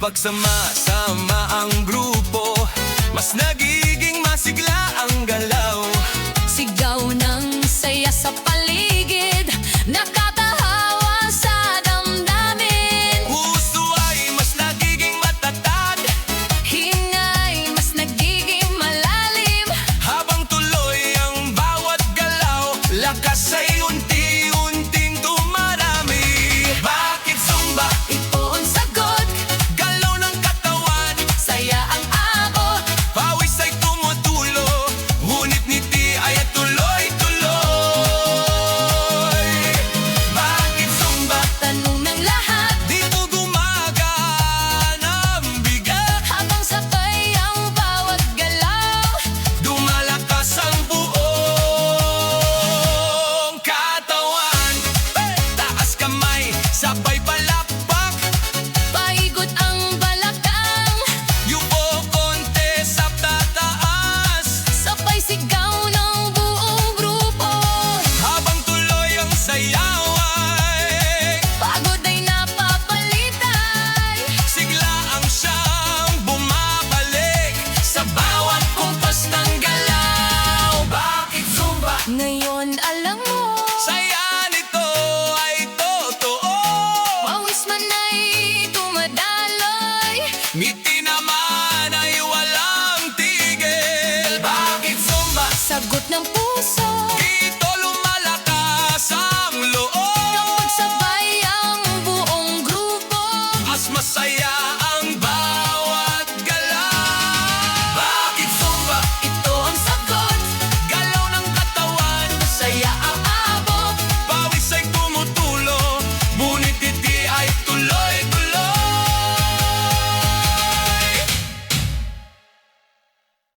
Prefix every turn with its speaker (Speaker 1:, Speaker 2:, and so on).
Speaker 1: Kapag sama-sama ang grupo, mas nagiging masigla ang galaw.
Speaker 2: Sigaw ng saya sa paligid, nakatahawa sa damdamin.
Speaker 1: Puso ay mas nagiging matatag,
Speaker 2: Hingay mas nagiging malalim.
Speaker 1: habang tuloy ang bawat galaw, lakas ay unti-unting tumarami. Bakit Zumba?
Speaker 2: Ito ang sagot,
Speaker 1: Galaw ng katawan,
Speaker 2: saya ang abot.
Speaker 1: pawis ay tumutulo, ngunit ngiti ay tuloy-tuloy. Bakit Zumba?
Speaker 2: Tanong ng lahat,
Speaker 1: Dito gumagaan ang bigat,
Speaker 2: habang sabay ang bawat galaw.
Speaker 1: dumalakas ang buong katawan. Taas kamay, sabay palakpak,
Speaker 2: Paikot ang balakang,
Speaker 1: yuko konti sa tataas,
Speaker 2: sabay sigaw ng buong grupo.
Speaker 1: habang tuloy ang sayaw ay
Speaker 2: Pagod ay napapalitan,
Speaker 1: sigla ang siyang bumabalik sa bawat kumpas ng galaw. Bakit Zumba?
Speaker 2: ngayon alam mo.
Speaker 1: Saya nito ay totoo,
Speaker 2: Pawis man ay tumadaloy,
Speaker 1: ngiti naman ay walang tigil. Bakit Zumba?
Speaker 2: sagot ng puso.
Speaker 1: Dito lumalakas ang loob,
Speaker 2: Kapag sabay ang buong grupo,
Speaker 1: mas masaya